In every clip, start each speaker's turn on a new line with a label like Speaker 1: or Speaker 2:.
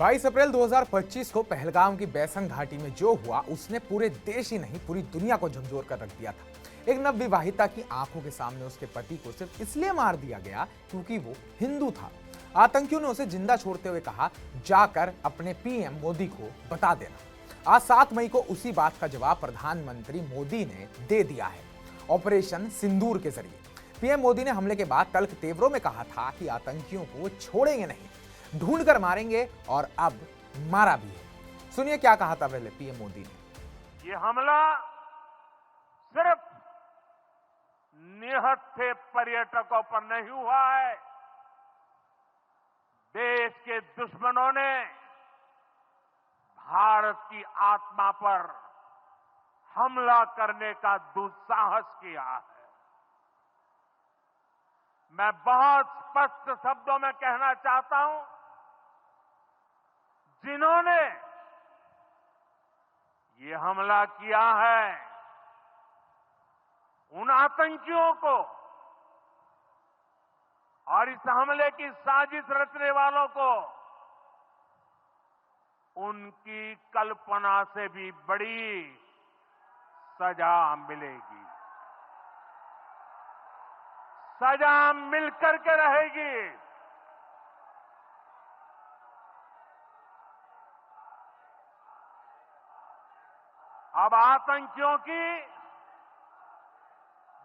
Speaker 1: 22 अप्रैल 2025 को पहलगाम की बैसंग घाटी में जो हुआ उसने पूरे देश ही नहीं पूरी दुनिया को झकझोर कर रख दिया था। एक नवविवाहिता की आंखों के सामने उसके पति को सिर्फ इसलिए मार दिया गया क्योंकि वो हिंदू था। आतंकियों ने उसे जिंदा छोड़ते हुए कहा, जाकर अपने पीएम मोदी को बता देना। आज 7 मई को उसी बात का जवाब प्रधानमंत्री मोदी ने दे दिया है। ऑपरेशन सिंदूर के जरिए पीएम मोदी ने हमले के बाद तल्ख तेवरों में कहा था कि आतंकियों को छोड़ेंगे नहीं, ढूंढ कर मारेंगे, और अब मारा भी है। सुनिए क्या कहा था पहले पीएम मोदी ने।
Speaker 2: ये हमला सिर्फ निहत्थे पर्यटकों पर नहीं हुआ है। देश के दुश्मनों ने भारत की आत्मा पर हमला करने का दुस्साहस किया है। मैं बहुत स्पष्ट शब्दों में कहना चाहता हूं, जिन्होंने ये हमला किया है, उन आतंकियों को और इस हमले की साजिश रचने वालों को उनकी कल्पना से भी बड़ी सजा मिलेगी। सजा मिलकर के रहेगी। अब आतंकियों की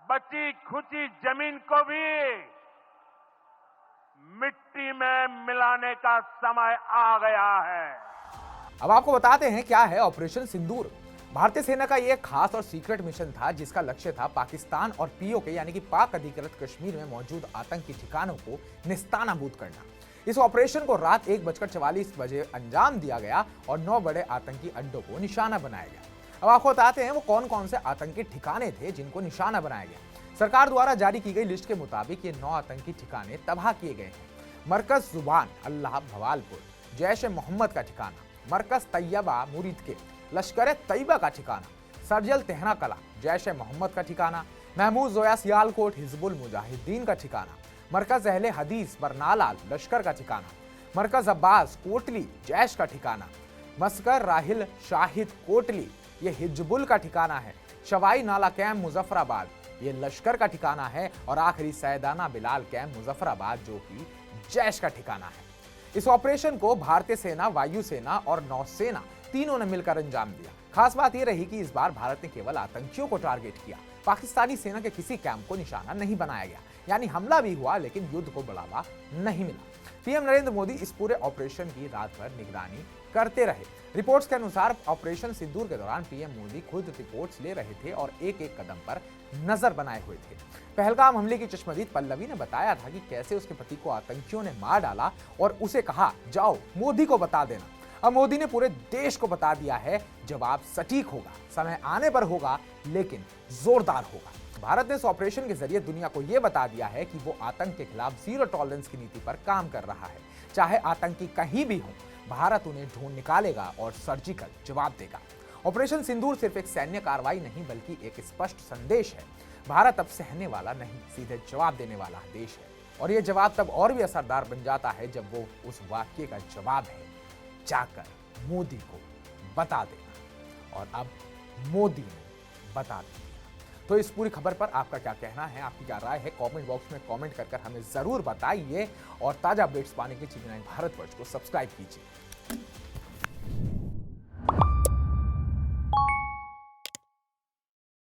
Speaker 2: बची खुची जमीन को भी मिट्टी में मिलाने का समय आ गया है।
Speaker 1: अब आपको बताते हैं क्या है ऑपरेशन सिंदूर। भारतीय सेना का यह खास और सीक्रेट मिशन था जिसका लक्ष्य था पाकिस्तान और पीओके यानी कि पाक अधिकृत कश्मीर में मौजूद आतंकी ठिकानों को निस्तानाबूद करना। इस ऑपरेशन को रात 1:44 बजे अंजाम दिया गया और 9 बड़े आतंकी अड्डों को निशाना बनाया गया। अब आपको बताते हैं वो कौन कौन से आतंकी ठिकाने थे जिनको निशाना बनाया गया। सरकार द्वारा जारी की गई लिस्ट के मुताबिक ये 9 आतंकी ठिकाने तबाह किए गए हैं। मरकज जुबान अल्लाह भवालपुर, जैश ए मोहम्मद का ठिकाना, मरकज तैयबा मुरीद के, लश्कर तैयबा का ठिकाना, सर्जल तेहना कला, जैश ए मोहम्मद का ठिकाना, महमूद जोया सियालकोट हिजबुल मुजाहिदीन का ठिकाना, मरकज अहले हदीस बरनालाल लश्कर का ठिकाना, मरकज अब्बास कोटली जैश का ठिकाना, मस्कर राहिल शाहिद कोटली ये हिजबुल का ठिकाना है, शवाई नाला कैम्प मुजफ्फराबाद ये लश्कर का ठिकाना है, और आखिरी सैदाना बिलाल कैम्प मुजफ्फराबाद जो कि जैश का ठिकाना है। इस ऑपरेशन को भारतीय सेना, वायुसेना और नौसेना तीनों ने मिलकर अंजाम दिया। खास बात यह रही कि इस बार भारत ने केवल आतंकियों को टारगेट किया, पाकिस्तानी सेना के किसी कैंप को निशाना नहीं बनाया गया। यानी हमला भी हुआ लेकिन युद्ध को बढ़ावा नहीं मिला। पीएम नरेंद्र मोदी इस पूरे ऑपरेशन की रात भर निगरानी करते रहे। रिपोर्ट्स के अनुसार ऑपरेशन सिंदूर के दौरान पीएम मोदी खुद रिपोर्ट्स ले रहे थे और एक एक कदम पर नजर बनाए हुए थे। पहलगाम हमले की चश्मदीद पल्लवी ने बताया था कि कैसे उसके पति को आतंकियों ने मार डाला और उसे कहा, जाओ मोदी को बता देना। अब मोदी ने पूरे देश को बता दिया है, जवाब सटीक होगा, समय आने पर होगा, लेकिन जोरदार होगा। भारत ने इस ऑपरेशन के जरिए दुनिया को यह बता दिया है कि वो आतंक के खिलाफ जीरो टॉलरेंस की नीति पर काम कर रहा है। चाहे आतंकी कहीं भी हो, भारत उन्हें ढूंढ निकालेगा और सर्जिकल जवाब देगा। ऑपरेशन सिंदूर सिर्फ एक सैन्य कार्रवाई नहीं बल्कि एक स्पष्ट संदेश है। भारत अब सहने वाला नहीं, सीधे जवाब देने वाला देश है, और यह जवाब तब और भी असरदार बन जाता है जब वो उस वाक्य का जवाब है, जाकर मोदी को बता देना। और अब मोदी ने बता दिया। तो इस पूरी खबर पर आपका क्या कहना है, आपकी क्या राय है, कमेंट बॉक्स में कमेंट कर हमें जरूर बताइए, और ताजा अपडेट्स पाने के लिए TV9 भारतवर्ष को सब्सक्राइब कीजिए।